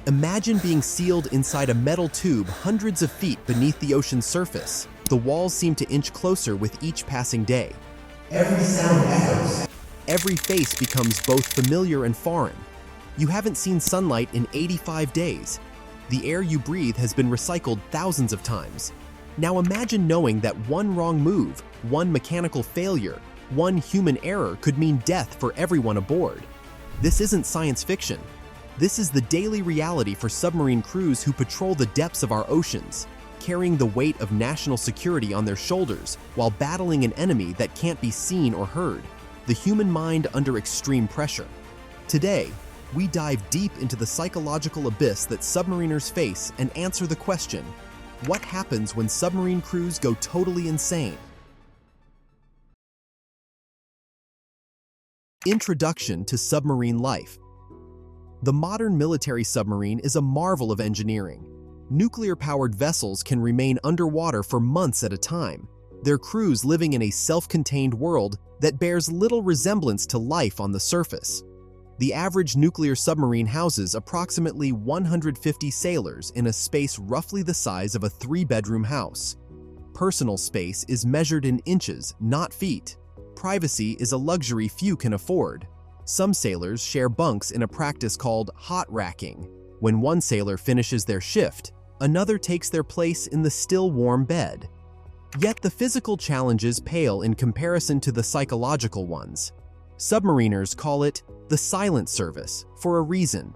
Imagine being sealed inside a metal tube hundreds of feet beneath the ocean's surface. The walls seem to inch closer with each passing day. Every sound echoes. Every face becomes both familiar and foreign. You haven't seen sunlight in 85 days. The air you breathe has been recycled thousands of times. Now imagine knowing that one wrong move, one mechanical failure, one human error could mean death for everyone aboard. This isn't science fiction. This is the daily reality for submarine crews who patrol the depths of our oceans, carrying the weight of national security on their shoulders while battling an enemy that can't be seen or heard, the human mind under extreme pressure. Today, we dive deep into the psychological abyss that submariners face and answer the question, what happens when submarine crews go totally insane? Introduction to submarine life. The modern military submarine is a marvel of engineering. Nuclear-powered vessels can remain underwater for months at a time, their crews living in a self-contained world that bears little resemblance to life on the surface. The average nuclear submarine houses approximately 150 sailors in a space roughly the size of a 3-bedroom house. Personal space is measured in inches, not feet. Privacy is a luxury few can afford. Some sailors share bunks in a practice called hot racking. When one sailor finishes their shift, another takes their place in the still warm bed. Yet the physical challenges pale in comparison to the psychological ones. Submariners call it the silent service for a reason.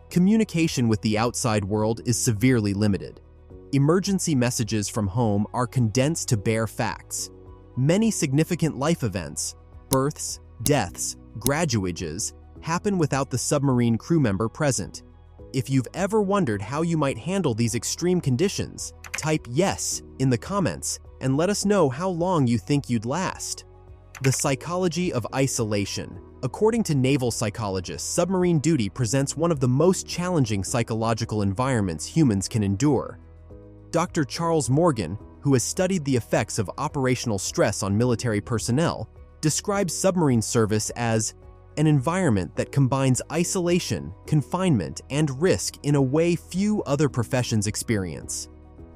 Communication with the outside world is severely limited. Emergency messages from home are condensed to bare facts. Many significant life events, births, deaths, graduages, happen without the submarine crew member present. If you've ever wondered how you might handle these extreme conditions, type yes in the comments and let us know how long you think you'd last. The psychology of isolation. According to naval psychologists, submarine duty presents one of the most challenging psychological environments humans can endure. Dr. Charles Morgan, who has studied the effects of operational stress on military personnel, describes submarine service as an environment that combines isolation, confinement, and risk in a way few other professions experience.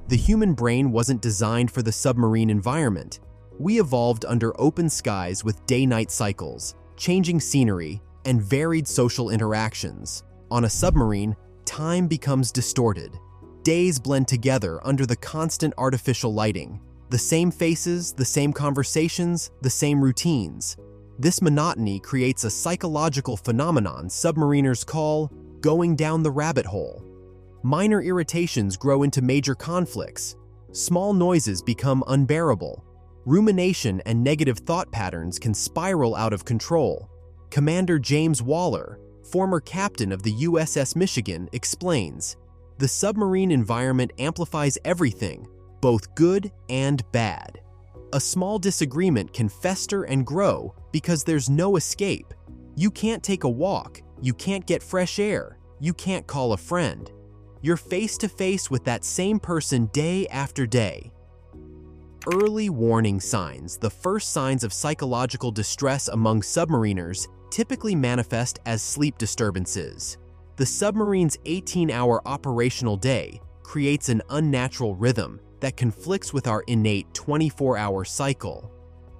The human brain wasn't designed for the submarine environment. We evolved under open skies with day-night cycles, changing scenery, and varied social interactions. On a submarine, time becomes distorted. Days blend together under the constant artificial lighting. The same faces, the same conversations, the same routines. This monotony creates a psychological phenomenon submariners call going down the rabbit hole. Minor irritations grow into major conflicts. Small noises become unbearable. Rumination and negative thought patterns can spiral out of control. Commander James Waller, former captain of the USS Michigan, explains, "The submarine environment amplifies everything, both good and bad. A small disagreement can fester and grow because there's no escape. You can't take a walk, you can't get fresh air, you can't call a friend. You're face to face with that same person day after day." Early warning signs. The first signs of psychological distress among submariners typically manifest as sleep disturbances. The submarine's 18-hour operational day creates an unnatural rhythm that conflicts with our innate 24-hour cycle.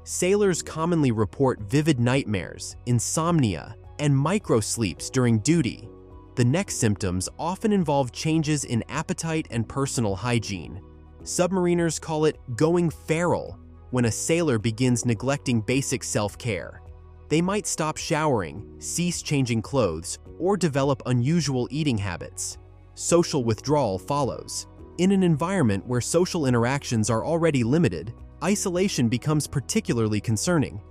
Sailors commonly report vivid nightmares, insomnia, and microsleeps during duty. The next symptoms often involve changes in appetite and personal hygiene. Submariners call it going feral when a sailor begins neglecting basic self-care. They might stop showering, cease changing clothes, or develop unusual eating habits. Social withdrawal follows. In an environment where social interactions are already limited, isolation becomes particularly concerning.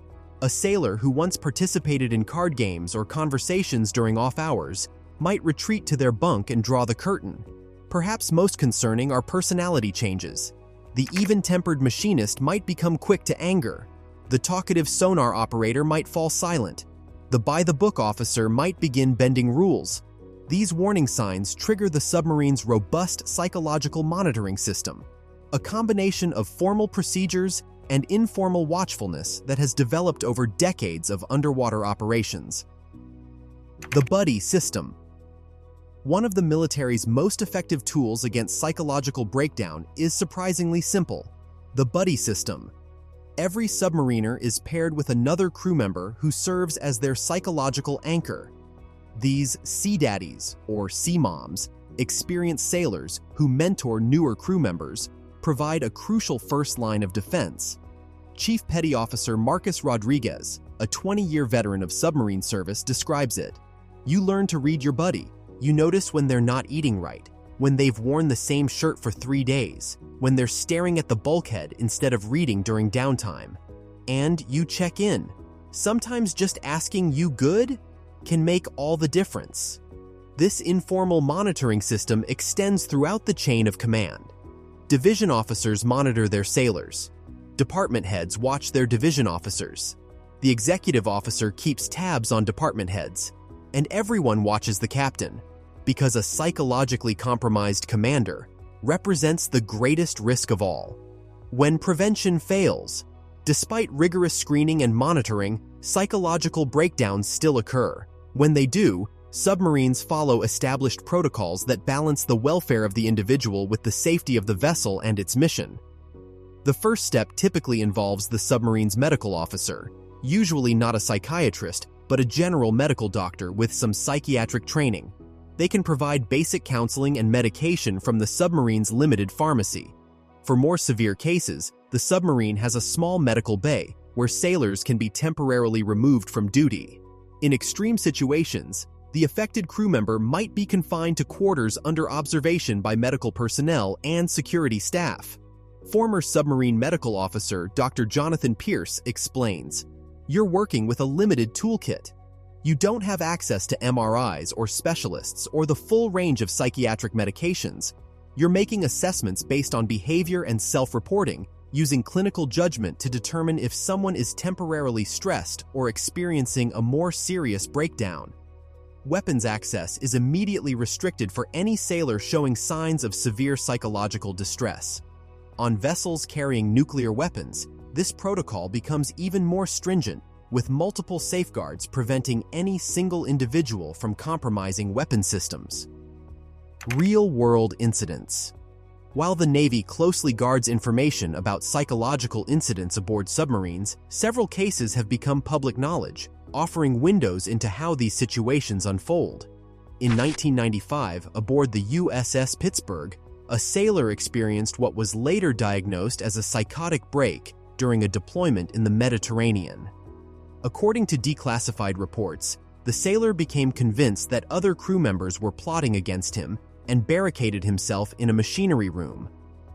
A sailor who once participated in card games or conversations during off hours might retreat to their bunk and draw the curtain. Perhaps most concerning are personality changes. The even-tempered machinist might become quick to anger. The talkative sonar operator might fall silent. The by-the-book officer might begin bending rules. These warning signs trigger the submarine's robust psychological monitoring system, a combination of formal procedures and informal watchfulness that has developed over decades of underwater operations. The buddy system. One of the military's most effective tools against psychological breakdown is surprisingly simple: the buddy system. Every submariner is paired with another crew member who serves as their psychological anchor. These sea daddies, or sea moms, experienced sailors who mentor newer crew members, provide a crucial first line of defense. Chief Petty Officer Marcus Rodriguez, a 20-year veteran of submarine service, describes it. You learn to read your buddy. You notice when they're not eating right, when they've worn the same shirt for 3 days, when they're staring at the bulkhead instead of reading during downtime. And you check in. Sometimes just asking "you good?" can make all the difference. This informal monitoring system extends throughout the chain of command. Division officers monitor their sailors. Department heads watch their division officers. The executive officer keeps tabs on department heads. And everyone watches the captain, because a psychologically compromised commander represents the greatest risk of all. When prevention fails, despite rigorous screening and monitoring, psychological breakdowns still occur. When they do, submarines follow established protocols that balance the welfare of the individual with the safety of the vessel and its mission. The first step typically involves the submarine's medical officer, usually not a psychiatrist, but a general medical doctor with some psychiatric training. They can provide basic counseling and medication from the submarine's limited pharmacy. For more severe cases, the submarine has a small medical bay where sailors can be temporarily removed from duty. In extreme situations, the affected crew member might be confined to quarters under observation by medical personnel and security staff. Former submarine medical officer Dr. Jonathan Pierce explains, "You're working with a limited toolkit. You don't have access to MRIs or specialists or the full range of psychiatric medications. You're making assessments based on behavior and self-reporting, using clinical judgment to determine if someone is temporarily stressed or experiencing a more serious breakdown." Weapons access is immediately restricted for any sailor showing signs of severe psychological distress. On vessels carrying nuclear weapons, this protocol becomes even more stringent, with multiple safeguards preventing any single individual from compromising weapon systems. Real-world incidents. While the Navy closely guards information about psychological incidents aboard submarines, several cases have become public knowledge, offering windows into how these situations unfold. In 1995, aboard the USS Pittsburgh, a sailor experienced what was later diagnosed as a psychotic break during a deployment in the Mediterranean. According to declassified reports, the sailor became convinced that other crew members were plotting against him and barricaded himself in a machinery room.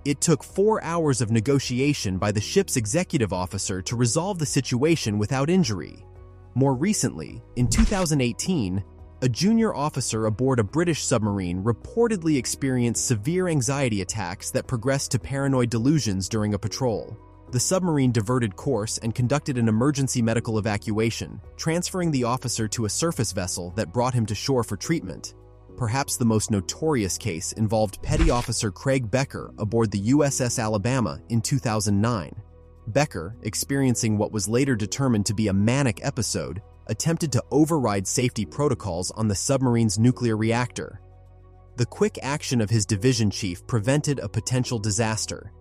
It took 4 hours of negotiation by the ship's executive officer to resolve the situation without injury. More recently, in 2018, a junior officer aboard a British submarine reportedly experienced severe anxiety attacks that progressed to paranoid delusions during a patrol. The submarine diverted course and conducted an emergency medical evacuation, transferring the officer to a surface vessel that brought him to shore for treatment. Perhaps the most notorious case involved Petty Officer Craig Becker aboard the USS Alabama in 2009. Becker, experiencing what was later determined to be a manic episode, attempted to override safety protocols on the submarine's nuclear reactor. The quick action of his division chief prevented a potential disaster.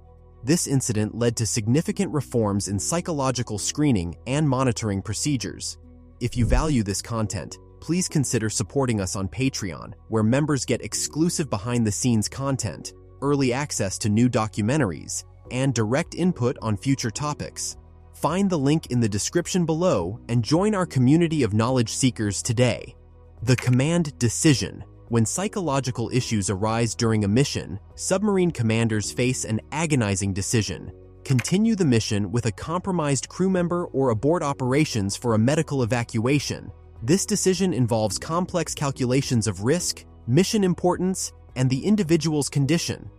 This incident led to significant reforms in psychological screening and monitoring procedures. If you value this content, please consider supporting us on Patreon, where members get exclusive behind-the-scenes content, early access to new documentaries, and direct input on future topics. Find the link in the description below and join our community of knowledge seekers today. The command decision. When psychological issues arise during a mission, submarine commanders face an agonizing decision: continue the mission with a compromised crew member or abort operations for a medical evacuation. This decision involves complex calculations of risk, mission importance, and the individual's condition.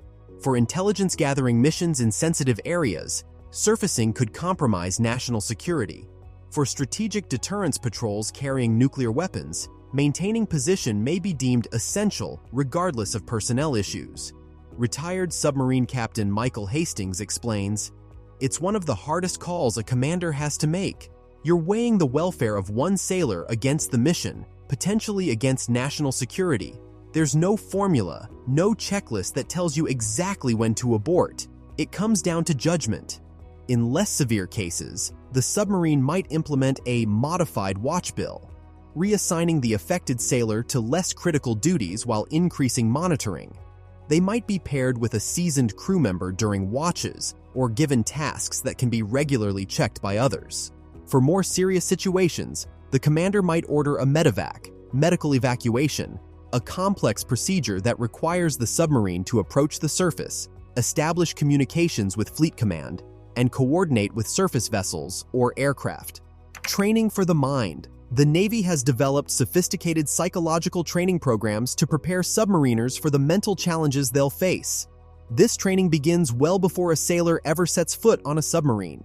For intelligence-gathering missions in sensitive areas, surfacing could compromise national security. For strategic deterrence patrols carrying nuclear weapons, maintaining position may be deemed essential regardless of personnel issues. Retired submarine captain Michael Hastings explains, "It's one of the hardest calls a commander has to make. You're weighing the welfare of one sailor against the mission, potentially against national security. There's no formula, no checklist that tells you exactly when to abort. It comes down to judgment. In less severe cases, the submarine might implement a modified watch bill, reassigning the affected sailor to less critical duties while increasing monitoring. They might be paired with a seasoned crew member during watches or given tasks that can be regularly checked by others. For more serious situations, the commander might order a medevac, medical evacuation, a complex procedure that requires the submarine to approach the surface, establish communications with Fleet Command, and coordinate with surface vessels or aircraft. Training for the mind. The Navy has developed sophisticated psychological training programs to prepare submariners for the mental challenges they'll face. This training begins well before a sailor ever sets foot on a submarine.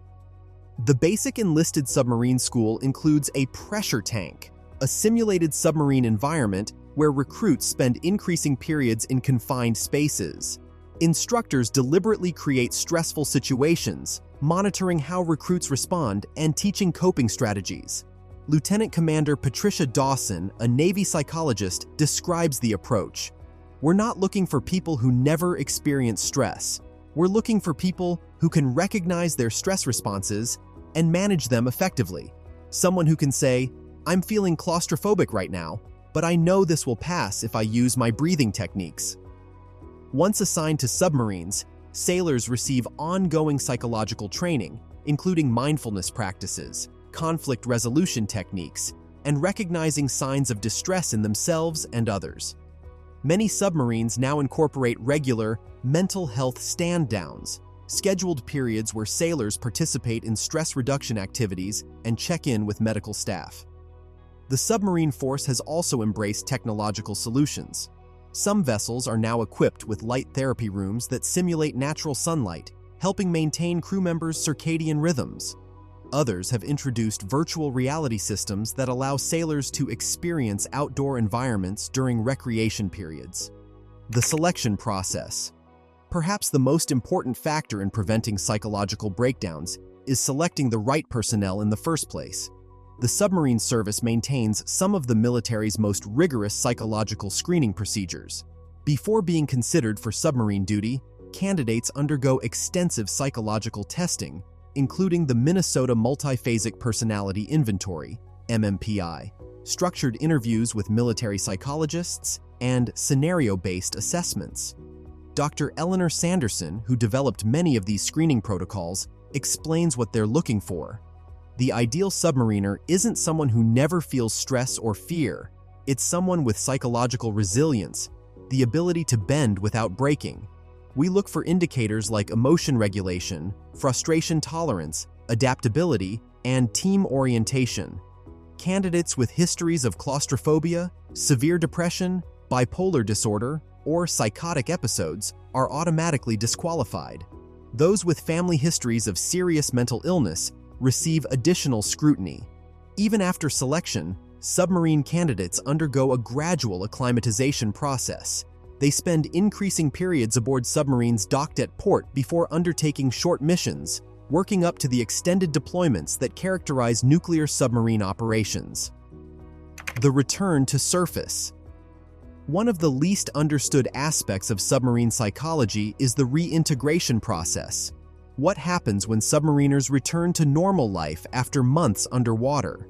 The basic enlisted submarine school includes a pressure tank, a simulated submarine environment where recruits spend increasing periods in confined spaces. Instructors deliberately create stressful situations, monitoring how recruits respond and teaching coping strategies. Lieutenant Commander Patricia Dawson, a Navy psychologist, describes the approach. We're not looking for people who never experience stress. We're looking for people who can recognize their stress responses and manage them effectively. Someone who can say, "I'm feeling claustrophobic right now, but I know this will pass if I use my breathing techniques." Once assigned to submarines, sailors receive ongoing psychological training, including mindfulness practices, conflict resolution techniques, and recognizing signs of distress in themselves and others. Many submarines now incorporate regular mental health stand-downs, scheduled periods where sailors participate in stress reduction activities and check in with medical staff. The submarine force has also embraced technological solutions. Some vessels are now equipped with light therapy rooms that simulate natural sunlight, helping maintain crew members' circadian rhythms. Others have introduced virtual reality systems that allow sailors to experience outdoor environments during recreation periods. The selection process. Perhaps the most important factor in preventing psychological breakdowns is selecting the right personnel in the first place. The submarine service maintains some of the military's most rigorous psychological screening procedures. Before being considered for submarine duty, candidates undergo extensive psychological testing, including the Minnesota Multiphasic Personality Inventory, MMPI, structured interviews with military psychologists, and scenario-based assessments. Dr. Eleanor Sanderson, who developed many of these screening protocols, explains what they're looking for. The ideal submariner isn't someone who never feels stress or fear. It's someone with psychological resilience, the ability to bend without breaking. We look for indicators like emotion regulation, frustration tolerance, adaptability, and team orientation. Candidates with histories of claustrophobia, severe depression, bipolar disorder, or psychotic episodes are automatically disqualified. Those with family histories of serious mental illness receive additional scrutiny. Even after selection, submarine candidates undergo a gradual acclimatization process. They spend increasing periods aboard submarines docked at port before undertaking short missions, working up to the extended deployments that characterize nuclear submarine operations. The return to surface. One of the least understood aspects of submarine psychology is the reintegration process. What happens when submariners return to normal life after months underwater?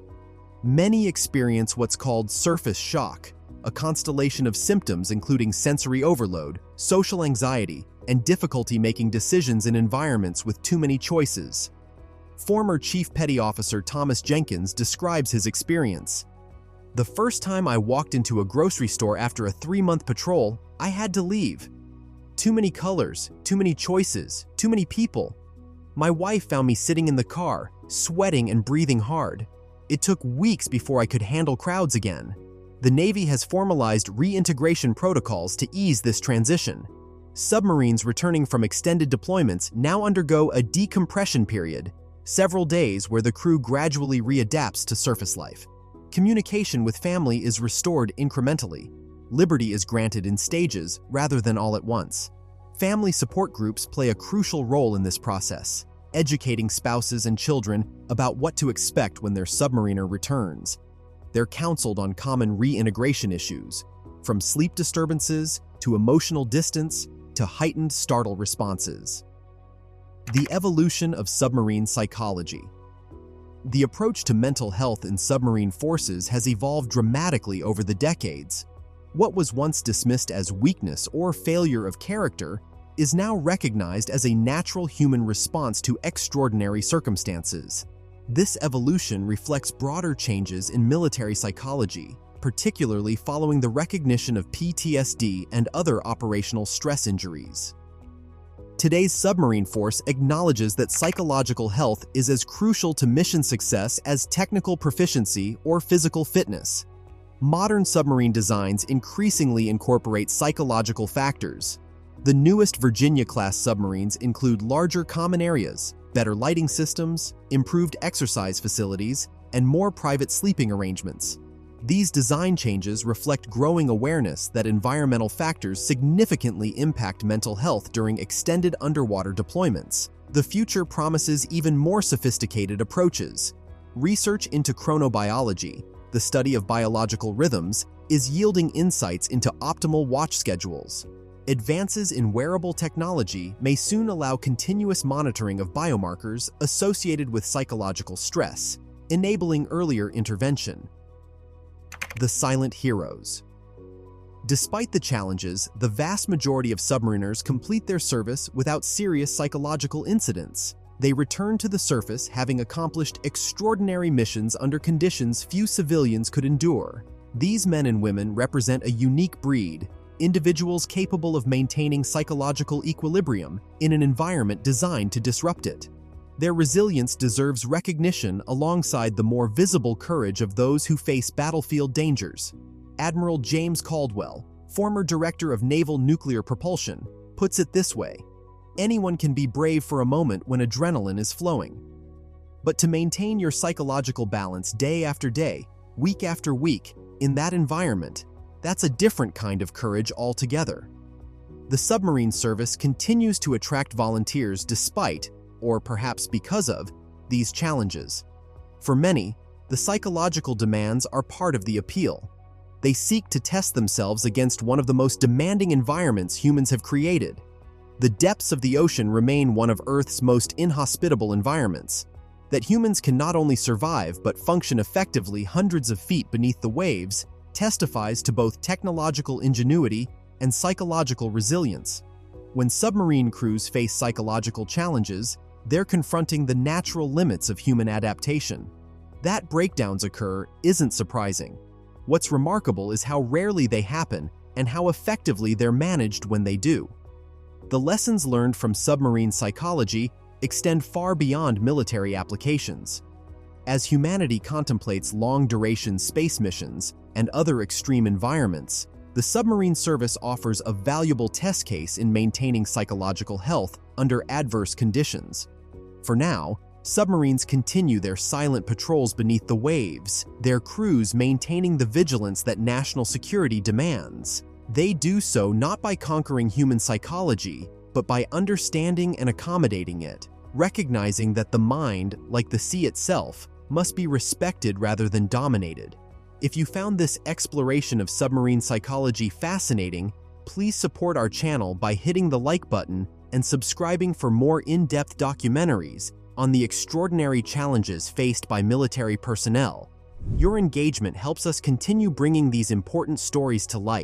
Many experience what's called surface shock, a constellation of symptoms including sensory overload, social anxiety, and difficulty making decisions in environments with too many choices. Former Chief Petty Officer Thomas Jenkins describes his experience. "The first time I walked into a grocery store after a 3-month patrol, I had to leave. Too many colors, too many choices, too many people. My wife found me sitting in the car, sweating and breathing hard. It took weeks before I could handle crowds again." The Navy has formalized reintegration protocols to ease this transition. Submarines returning from extended deployments now undergo a decompression period, several days where the crew gradually readapts to surface life. Communication with family is restored incrementally. Liberty is granted in stages rather than all at once. Family support groups play a crucial role in this process, educating spouses and children about what to expect when their submariner returns. They're counseled on common reintegration issues, from sleep disturbances to emotional distance to heightened startle responses. The evolution of submarine psychology. The approach to mental health in submarine forces has evolved dramatically over the decades. What was once dismissed as weakness or failure of character is now recognized as a natural human response to extraordinary circumstances. This evolution reflects broader changes in military psychology, particularly following the recognition of PTSD and other operational stress injuries. Today's submarine force acknowledges that psychological health is as crucial to mission success as technical proficiency or physical fitness. Modern submarine designs increasingly incorporate psychological factors. The newest Virginia-class submarines include larger common areas, better lighting systems, improved exercise facilities, and more private sleeping arrangements. These design changes reflect growing awareness that environmental factors significantly impact mental health during extended underwater deployments. The future promises even more sophisticated approaches. Research into chronobiology, the study of biological rhythms, is yielding insights into optimal watch schedules. Advances in wearable technology may soon allow continuous monitoring of biomarkers associated with psychological stress, enabling earlier intervention. The silent heroes. Despite the challenges, the vast majority of submariners complete their service without serious psychological incidents. They return to the surface having accomplished extraordinary missions under conditions few civilians could endure. These men and women represent a unique breed, individuals capable of maintaining psychological equilibrium in an environment designed to disrupt it. Their resilience deserves recognition alongside the more visible courage of those who face battlefield dangers. Admiral James Caldwell, former director of Naval Nuclear Propulsion, puts it this way: anyone can be brave for a moment when adrenaline is flowing. But to maintain your psychological balance day after day, week after week, in that environment, that's a different kind of courage altogether. The submarine service continues to attract volunteers despite, or perhaps because of, these challenges. For many, the psychological demands are part of the appeal. They seek to test themselves against one of the most demanding environments humans have created. The depths of the ocean remain one of Earth's most inhospitable environments. That humans can not only survive but function effectively hundreds of feet beneath the waves testifies to both technological ingenuity and psychological resilience. When submarine crews face psychological challenges, they're confronting the natural limits of human adaptation. That breakdowns occur isn't surprising. What's remarkable is how rarely they happen and how effectively they're managed when they do. The lessons learned from submarine psychology extend far beyond military applications. As humanity contemplates long-duration space missions and other extreme environments, the submarine service offers a valuable test case in maintaining psychological health under adverse conditions. For now, submarines continue their silent patrols beneath the waves, their crews maintaining the vigilance that national security demands. They do so not by conquering human psychology, but by understanding and accommodating it, recognizing that the mind, like the sea itself, must be respected rather than dominated. If you found this exploration of submarine psychology fascinating, please support our channel by hitting the like button and subscribing for more in-depth documentaries on the extraordinary challenges faced by military personnel. Your engagement helps us continue bringing these important stories to light.